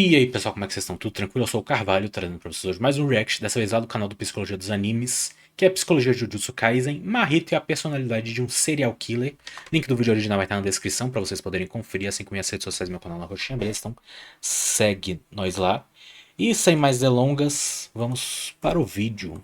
E aí pessoal, como é que vocês estão? Tudo tranquilo? Eu sou o Carvalho, trazendo pra vocês hoje mais um react, dessa vez lá do canal do Psicologia dos Animes, que é Psicologia de Jujutsu Kaisen, Mahito e a personalidade de um serial killer. Link do vídeo original vai estar na descrição pra vocês poderem conferir, assim como minhas redes sociais e meu canal na roxinha, beleza? Então segue nós lá. E sem mais delongas, vamos para o vídeo.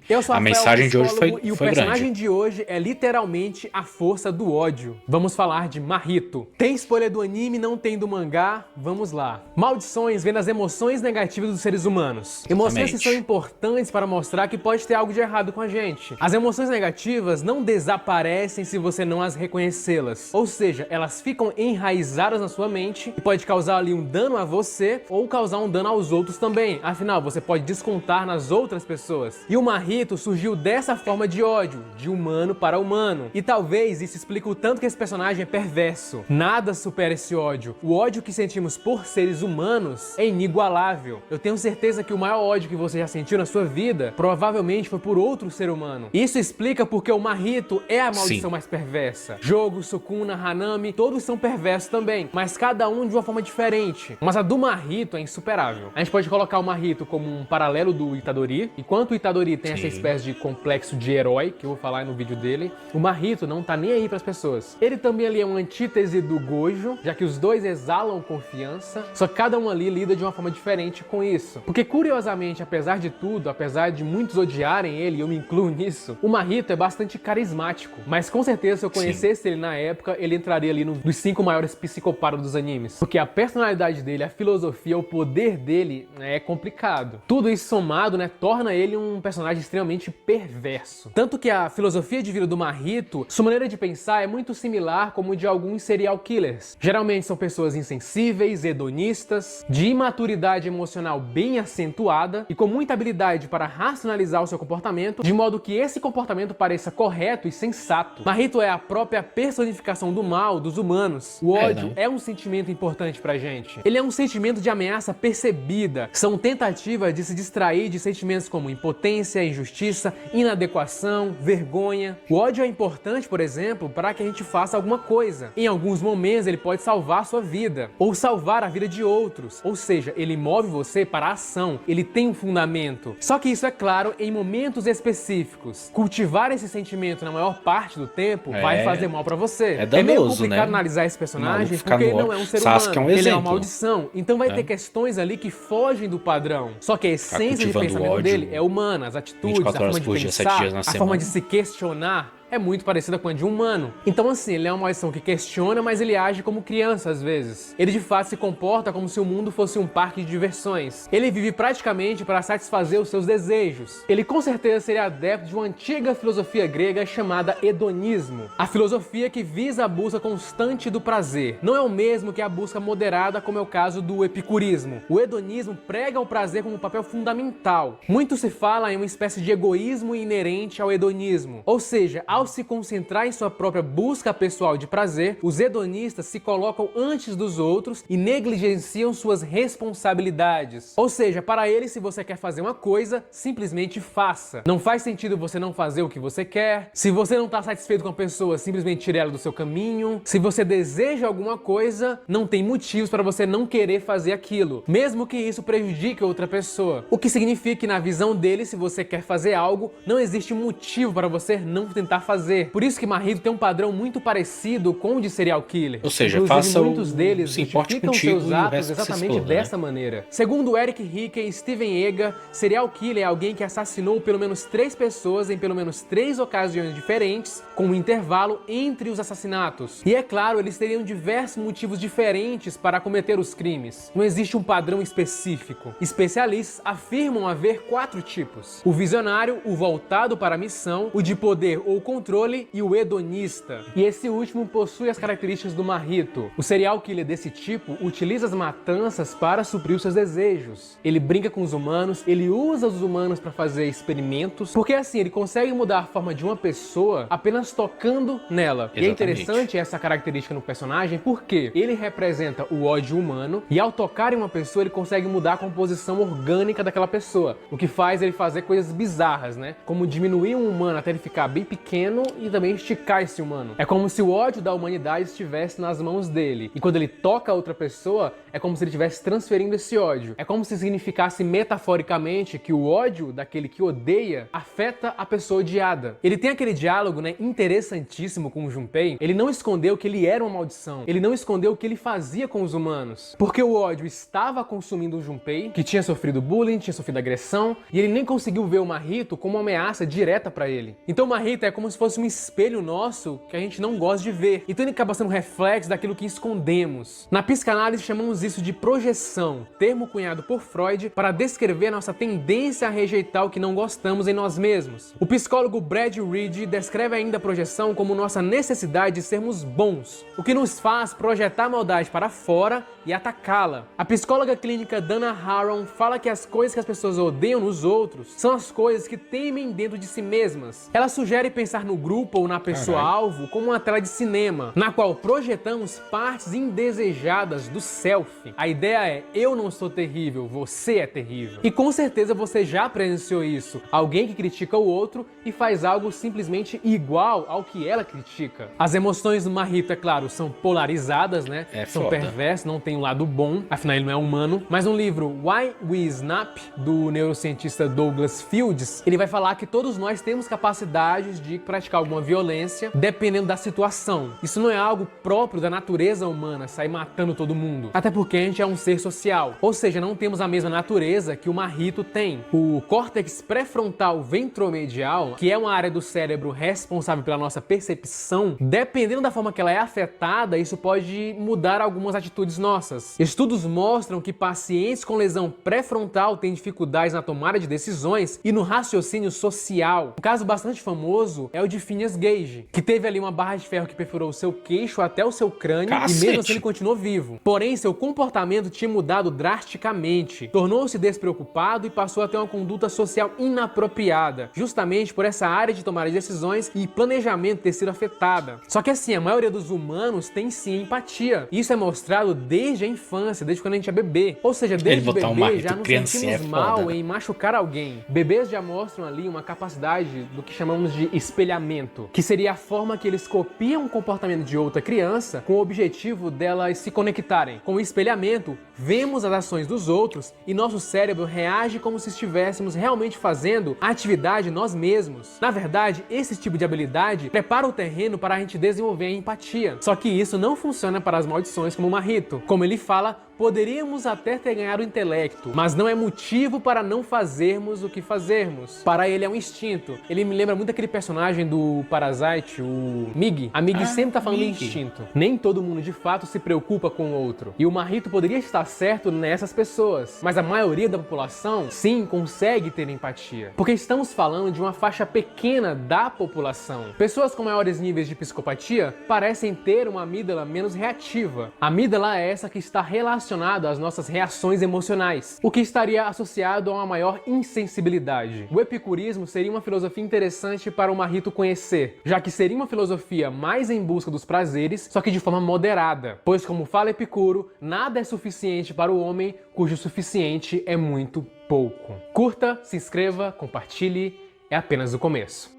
Eu sou A Rafael, mensagem de hoje psicólogo, e o foi personagem grande. de hoje é literalmente a força do ódio. Vamos falar de Mahito. Tem spoiler do anime, não tem do mangá? Vamos lá. Maldições vêm nas emoções negativas dos seres humanos. Emoções que são importantes para mostrar que pode ter algo de errado com a gente. As emoções negativas não desaparecem se você não as reconhecê-las. Ou seja, elas ficam enraizadas na sua mente e pode causar ali um dano a você ou causar um dano aos outros também. Afinal, você pode descontar nas outras pessoas. E o Mahito surgiu dessa forma de ódio, de humano para humano. E talvez isso explique o tanto que esse personagem é perverso. Nada supera esse ódio. O ódio que sentimos por seres humanos é inigualável. Eu tenho certeza que o maior ódio que você já sentiu na sua vida provavelmente foi por outro ser humano. Isso explica porque o Mahito é a maldição mais perversa. Jogo, Sukuna, Hanami, todos são perversos também, mas cada um de uma forma diferente. Mas a do Mahito é insuperável. A gente pode colocar o Mahito como um paralelo do Itadori. Enquanto o Itadori tem essa espécie de complexo de herói, que eu vou falar no vídeo dele, o Mahito não tá nem aí pras pessoas. Ele também ali é uma antítese do Gojo, já que os dois exalam confiança, só que cada um ali lida de uma forma diferente com isso. Porque curiosamente, apesar de tudo, apesar de muitos odiarem ele, e eu me incluo nisso, o Mahito é bastante carismático. Mas com certeza, se eu conhecesse ele na época, ele entraria ali dos 5 maiores psicopatas dos animes. Porque a personalidade dele, a filosofia, o poder dele é complicado. Tudo isso somado, né, torna ele um personagem extremamente perverso. Tanto que a filosofia de vida do Mahito, sua maneira de pensar é muito similar como de alguns serial killers. Geralmente são pessoas insensíveis, hedonistas, de imaturidade emocional bem acentuada e com muita habilidade para racionalizar o seu comportamento, de modo que esse comportamento pareça correto e sensato. Mahito é a própria personificação do mal dos humanos. O ódio é um sentimento importante pra gente. Ele é um sentimento de ameaça percebida. São tentativas de se distrair de sentimentos como impotência, injustiça, inadequação, vergonha. O ódio é importante, por exemplo, para que a gente faça alguma coisa. Em alguns momentos ele pode salvar a sua vida, ou salvar a vida de outros. Ou seja, ele move você para a ação, ele tem um fundamento. Só que isso é claro em momentos específicos. Cultivar esse sentimento na maior parte do tempo vai fazer mal para você. É danoso, meio complicado, né? analisar esse personagem porque ele não é um ser humano, ele é uma maldição. Então vai ter questões ali que fogem do padrão. Só que a essência de pensamento dele é humana, as atitudes, a forma de pensar, a forma de se questionar é muito parecida com a de um humano. Então assim, ele é uma maldição que questiona, mas ele age como criança às vezes. Ele de fato se comporta como se o mundo fosse um parque de diversões. Ele vive praticamente para satisfazer os seus desejos. Ele com certeza seria adepto de uma antiga filosofia grega chamada hedonismo. A filosofia que visa a busca constante do prazer. Não é o mesmo que a busca moderada, como é o caso do epicurismo. O hedonismo prega o prazer como um papel fundamental. Muito se fala em uma espécie de egoísmo inerente ao hedonismo. Ou seja, ao se concentrar em sua própria busca pessoal de prazer, os hedonistas se colocam antes dos outros e negligenciam suas responsabilidades. Ou seja, para eles, se você quer fazer uma coisa, simplesmente faça. Não faz sentido você não fazer o que você quer. Se você não está satisfeito com a pessoa, simplesmente tire ela do seu caminho. Se você deseja alguma coisa, não tem motivos para você não querer fazer aquilo, mesmo que isso prejudique outra pessoa. O que significa que na visão deles, se você quer fazer algo, não existe motivo para você não tentar fazer. Por isso que Mahito tem um padrão muito parecido com o de serial killer. Ou seja, inclusive, muitos deles se importe justificam contigo seus e o atos resto exatamente dessa maneira. Segundo Eric Hicken e Steven Ega, serial killer é alguém que assassinou pelo menos 3 pessoas em pelo menos 3 ocasiões diferentes, com um intervalo entre os assassinatos. E é claro, eles teriam diversos motivos diferentes para cometer os crimes. Não existe um padrão específico. Especialistas afirmam haver 4 tipos: o visionário, o voltado para a missão, o de poder ou controle e o hedonista. E esse último possui as características do Mahito. O serial killer desse tipo utiliza as matanças para suprir os seus desejos. Ele brinca com os humanos, ele usa os humanos para fazer experimentos, porque assim, ele consegue mudar a forma de uma pessoa apenas tocando nela. Exatamente. E é interessante essa característica no personagem porque ele representa o ódio humano e ao tocar em uma pessoa ele consegue mudar a composição orgânica daquela pessoa, o que faz ele fazer coisas bizarras, né? Como diminuir um humano até ele ficar bem pequeno e também esticar esse humano. É como se o ódio da humanidade estivesse nas mãos dele. E quando ele toca outra pessoa, é como se ele estivesse transferindo esse ódio. É como se significasse metaforicamente que o ódio daquele que odeia afeta a pessoa odiada. Ele tem aquele diálogo, né, interessantíssimo com o Junpei. Ele não escondeu que ele era uma maldição. Ele não escondeu o que ele fazia com os humanos. Porque o ódio estava consumindo o Junpei, que tinha sofrido bullying, tinha sofrido agressão, e ele nem conseguiu ver o Mahito como uma ameaça direta pra ele. Então o Mahito é como se fosse um espelho nosso que a gente não gosta de ver. Então ele acaba sendo um reflexo daquilo que escondemos. Na psicanálise chamamos isso de projeção, termo cunhado por Freud para descrever a nossa tendência a rejeitar o que não gostamos em nós mesmos. O psicólogo Brad Reed descreve ainda a projeção como nossa necessidade de sermos bons, o que nos faz projetar a maldade para fora e atacá-la. A psicóloga clínica Dana Haron fala que as coisas que as pessoas odeiam nos outros são as coisas que temem dentro de si mesmas. Ela sugere pensar no grupo ou na pessoa-alvo como uma tela de cinema, na qual projetamos partes indesejadas do self. A ideia é, eu não sou terrível, você é terrível. E com certeza você já presenciou isso. Alguém que critica o outro e faz algo simplesmente igual ao que ela critica. As emoções do Mahito, é claro, são polarizadas, né? São perversas, não tem um lado bom, afinal ele não é humano. Mas no livro Why We Snap, do neurocientista Douglas Fields, ele vai falar que todos nós temos capacidades de praticar alguma violência dependendo da situação. Isso não é algo próprio da natureza humana, sair matando todo mundo. Até porque a gente é um ser social. Ou seja, não temos a mesma natureza que o Mahito tem. O córtex pré-frontal ventromedial, que é uma área do cérebro responsável pela nossa percepção, dependendo da forma que ela é afetada, isso pode mudar algumas atitudes nossas. Estudos mostram que pacientes com lesão pré-frontal têm dificuldades na tomada de decisões e no raciocínio social. Um caso bastante famoso é o de Phineas Gage, que teve ali uma barra de ferro que perfurou o seu queixo até o seu crânio. Cacete. E mesmo assim ele continuou vivo. Porém, seu comportamento tinha mudado drasticamente. Tornou-se despreocupado e passou a ter uma conduta social inapropriada, justamente por essa área de tomar decisões e planejamento ter sido afetada. Só que assim, a maioria dos humanos tem sim empatia. Isso é mostrado desde a infância, desde quando a gente é bebê. Ou seja, desde bebê já nos sentimos mal em machucar alguém. Bebês já mostram ali uma capacidade do que chamamos de espelhamento, que seria a forma que eles copiam o comportamento de outra criança com o objetivo delas se conectarem. Com o espelhamento, vemos as ações dos outros e nosso cérebro reage como se estivéssemos realmente fazendo a atividade nós mesmos. Na verdade, esse tipo de habilidade prepara o terreno para a gente desenvolver a empatia. Só que isso não funciona para as maldições como o Mahito. Como ele fala, poderíamos até ter ganhado o intelecto, mas não é motivo para não fazermos o que fazermos. Para ele é um instinto. Ele me lembra muito aquele personagem do Parasite, o Mig. A Mig sempre tá falando em instinto. Nem todo mundo de fato se preocupa com o outro. E o Mahito poderia estar certo nessas pessoas, mas a maioria da população, sim, consegue ter empatia. Porque estamos falando de uma faixa pequena da população. Pessoas com maiores níveis de psicopatia parecem ter uma amígdala menos reativa. A amígdala é essa que está relacionada às nossas reações emocionais, o que estaria associado a uma maior insensibilidade. O epicurismo seria uma filosofia interessante para o Mahito conhecer, já que seria uma filosofia mais em busca dos prazeres, só que de forma moderada, pois como fala Epicuro, nada é suficiente para o homem cujo suficiente é muito pouco. Curta, se inscreva, compartilhe, é apenas o começo.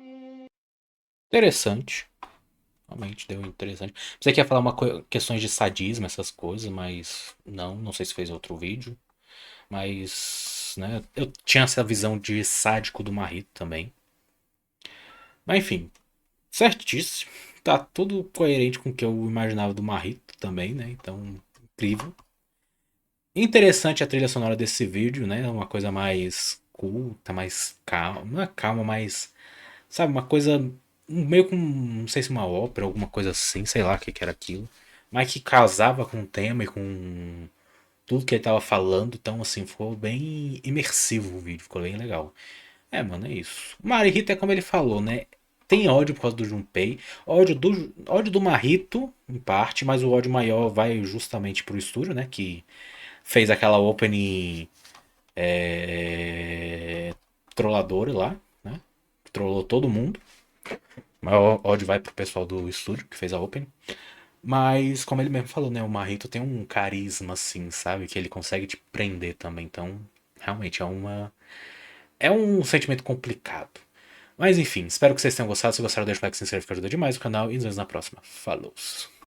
Interessante. Realmente deu interessante. Você quer falar questões de sadismo, essas coisas, mas não sei se fez outro vídeo. Mas, né, eu tinha essa visão de sádico do Mahito também. Mas enfim, certíssimo. Tá tudo coerente com o que eu imaginava do Mahito também, né? Então, incrível. Interessante a trilha sonora desse vídeo, né? Uma coisa mais culta, mais calma. Não é calma, mas, sabe, uma coisa meio com, não sei se uma ópera, alguma coisa assim, sei lá o que era aquilo, mas que casava com o tema e com tudo que ele tava falando, então assim, ficou bem imersivo o vídeo, ficou bem legal. É, mano, é isso. O Mahito é como ele falou, né? tem ódio por causa do Junpei, ódio do Marrito, em parte, mas o ódio maior vai justamente pro estúdio, né? Que fez aquela opening trolladora lá, né? Trollou todo mundo. O maior ódio vai pro pessoal do estúdio que fez a opening. Mas, como ele mesmo falou, né? O Marrito tem um carisma, assim, sabe? Que ele consegue te prender também. Então, realmente é um sentimento complicado. Mas enfim, espero que vocês tenham gostado. Se gostaram, deixa o like, se inscreve que ajuda demais o canal. E nos vemos na próxima. Falou!